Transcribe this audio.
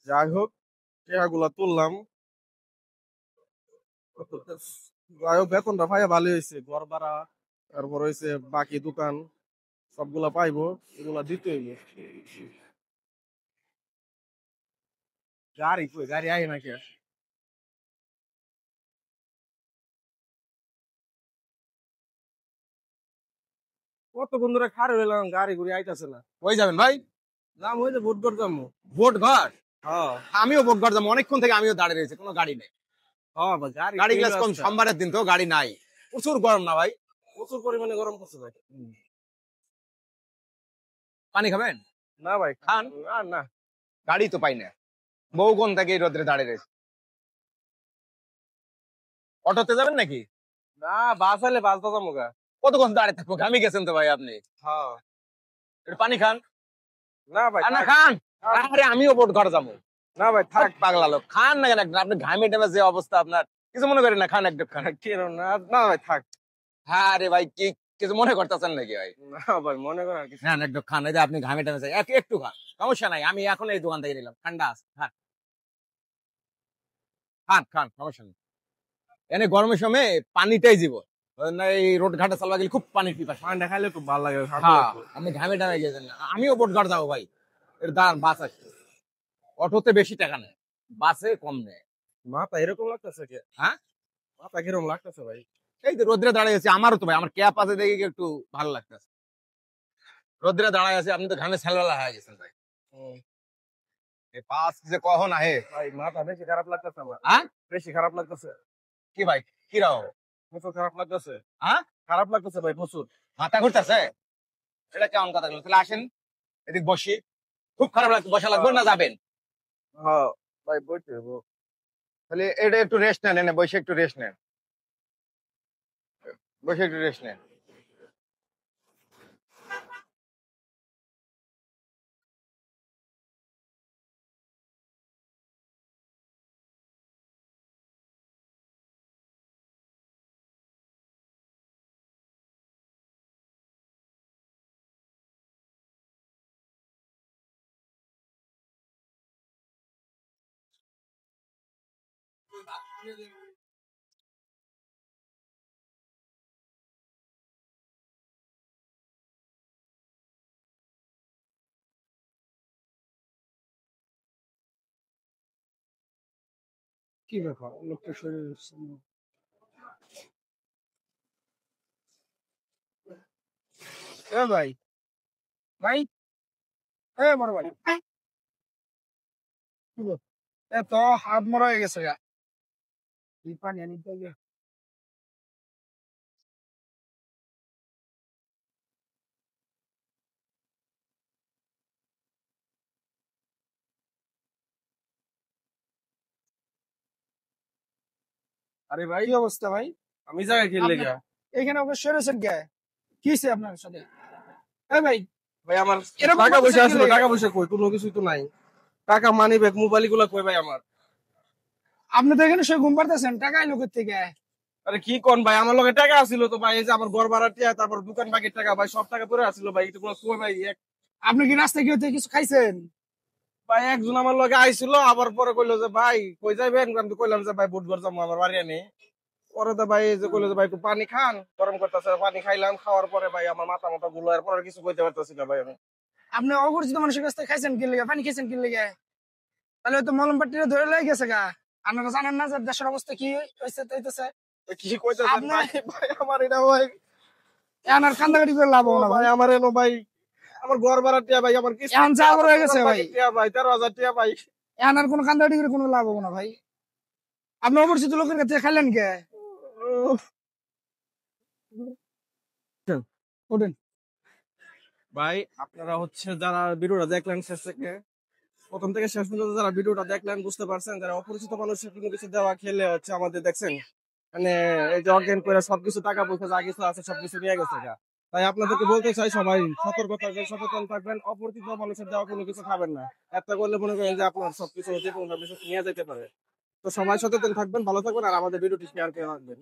যাই হোক, টাকাগুলা তুললাম। যাই হোক, বেতনটা পাইয়া ভালোই হয়েছে। ঘর ভাড়া, তারপর হয়েছে বাকি দোকান সবগুলা পাইবো, এগুলা দিতে হইবে। গাড়ি কই, গাড়ি আয় নাকি? কত বন্ধুরা খারে হইলাম, গাড়ি ঘুরে আইতাছে না। ওই যাবেন ভাই? যাম, হইলে ভোট করে যাবো। ভোট ঘর? হ্যাঁ আমিও ভোট ঘর যাবো, অনেকক্ষণ থেকে আমিও দাঁড়িয়ে রয়েছে, কোনো গাড়ি নেই। হ্যাঁ ভাই, গাড়ি গাড়ি পেয়ে ক্লাস কম, আসছে। সোমবারের দিন তো গাড়ি নাই, প্রচুর গরম না ভাই? প্রচুর পরিমাণে গরম পড়ছে ভাই। পানি খাবেন? না ভাই খান। না না। গাড়ি তো পাই না, বহুক্ষণ থেকে এই রোদ্রে দাঁড়িয়ে রয়েছে। অটোতে যাবেন নাকি? না, বাস আইলে বাস দাদা মুগা। কতক্ষণ দাঁড়িয়ে থাকবো, ঘামি গেছেন তো ভাই আপনি। হ্যাঁ। একটু পানি খান। না ভাই আর না থাক। খান। আরে আমিও ভোট ঘর যাবো। না ভাই থাক। পাগলা লোক, খান না কেন একটু? আপনি ঘামে টেমে যে অবস্থা আপনার, কিছু মনে করেন না, খান একটু খান। কেন না? না ভাই থাক। হ্যাঁ রে ভাই, কি কিছু মনে করতেছেন নাকি ভাই? না ভাই, মনে করেন আর কিছু। না না, একটু খান, এই যে আপনি ঘামে টেমে যায়, একটু খান, সমস্যা নাই। আমি এখন এই দোকান থেকে নিলাম, ঠান্ডা আছে, খান খান খান, সমস্যা নেই। এনে গরমের সময় পানিটাই জীবন। এই রোড ঘাটে চালবা গেলে খুব পানির পিপাসা। পানিটা খাইলে খুব ভালো লাগে। হ্যাঁ, আপনি ঘামে টামে গেছেন না, আমিও বোট ঘাট যাবো ভাই। এর দাঁড়ান, বাস আসছে। অটোতে বেশি টাকা নেয়, বাসে কম নেয়। মাথা এরকম লাগতেছে কে? হ্যাঁ, মাথা কিরকম লাগতেছে ভাই? এই তো রোদ্রে দাঁড়িয়ে আছে, আমারও তো ভাই, আমার ক্যাপ আছে দেখে কি একটু ভালো লাগতেছে। রোদ্রে দাঁড়ায় আছে, আপনি তো ঘামে ছালবেলা হয়ে গেছেন ভাই। এই বাস যে কখন আহে ভাই মাথা বেশি খারাপ লাগতেছে আমার। হ্যাঁ, বেশি খারাপ লাগতেছে। কি ভাই, কি রাও? প্রচুর খারাপ লাগতেছে। হ্যাঁ, খারাপ লাগতেছে ভাই প্রচুর। মাথা ঘুরতেছে? এটা কেমন কথা বললো? তাহলে আসেন এদিক বসি। খুব খারাপ লাগছে, বসা লাগবে না, যাবেন? হ্যাঁ ভাই, বইতে হইবো। তাহলে এটা একটু রেস্ট নেন, এনে বসে একটু রেস্ট নেন, বসে একটু রেস্ট নেন। কি ব্যাপার, লোকটা শরীর এ ভাই, ভাই, এ বড় ভাই, কি ব্যাপার? এ তো হাত মরা হয়ে গেছে গা। এই পানি আনিতে হবে। আরে ভাই, কি অবস্থা ভাই? আমি জায়গা খেললে গা। এখানে অবশ্যই রয়েছেন কে? কি হয়েছে আপনার সাথে? এ ভাই, ভাই আমার এরকম টাকা পয়সা করতেছেন আছিল, কি লেগে? টাকা পয়সা কই? কোনো কিছুই তো নাই। টাকা, মানি ব্যাগ, মোবাইল গুলা কই ভাই আমার? আপনি তো এখানে সে ঘুম পারতেছেন, টাকা এলো থেকে। আরে কি কোন ভাই, আমার লগে টাকা আছিল তো ভাই, এই যে আমার ঘর ভাড়া টিয়া, তারপর দোকান বাকির টাকা ভাই, সব টাকা পড়ে আছিল ভাই। এগুলো কই ভাই? আপনি কি রাস্তায় গিয়ে থেকে কিছু খাইছেন? ভাই একজন আমার লগে আইছিল, আবার পরে কইলো যে ভাই কই যাবেন? আমি তো কইলাম যে ভাই বুধবার যাবো আমার বাড়ি আনি। পরে তো ভাই এই যে কইলো যে ভাই একটু পানি খান, গরম করতেছে, পানি খাইলাম। খাওয়ার পরে ভাই আমার মাথা মাথা গুলো, এরপর আর কিছু কইতে পারতেছি না ভাই আমি। আপনি অপরিচিত মানুষের কাছ থেকে খাইছেন কি লেগে, পানি খাইছেন কি লেগে? তাহলে তো মলম পাট্টিরা ধরে লয়ে গেছে গা। আপনারা জানেন না যে দেশের অবস্থা কি হইতেছে? কি কইতেছেন আপনার ভাই? ভাই আমার এটা ভাই, এনার কান্দাকাটি করে লাভ হবে না ভাই ভাই। আমার এনো ভাই, আমার ঘর ভাড়া টিয়া ভাই, আমার কিস্তি এখন যা বড় হয়ে গেছে ভাই, টিয়া ভাই, 13,000 টিয়া ভাই। এনার কোনো কান্দাকাটি করে কোনো লাভ হবে না ভাই। আপনি অপরিচিত লোকের কাছে খাইলেন কে? ওঠেন। ভাই আপনারা হচ্ছে যারা ভিডিওটা দেখলেন শেষ থেকে, প্রথম থেকে শেষ পর্যন্ত যারা ভিডিওটা দেখলেন, বুঝতে পারছেন যারা অপরিচিত মানুষের কোনো কিছু দেওয়া খেলে হচ্ছে আমাদের দেখছেন মানে এই যে অজ্ঞান করে সবকিছু, টাকা পয়সা যা কিছু আছে সবকিছু নিয়ে গেছে গা। তাই আপনাদেরকে বলতে চাই সবাই সতর্ক থাকবেন, সচেতন থাকবেন, অপরিচিত মানুষের দেওয়া কোনো কিছু খাবেন না। একটা করলে মনে করেন যে আপনার সবকিছু যে কোনো কিছু নিয়ে যেতে পারে। তো সবাই সচেতন থাকবেন, ভালো থাকবেন, আর আমাদের ভিডিওটি শেয়ার করে রাখবেন।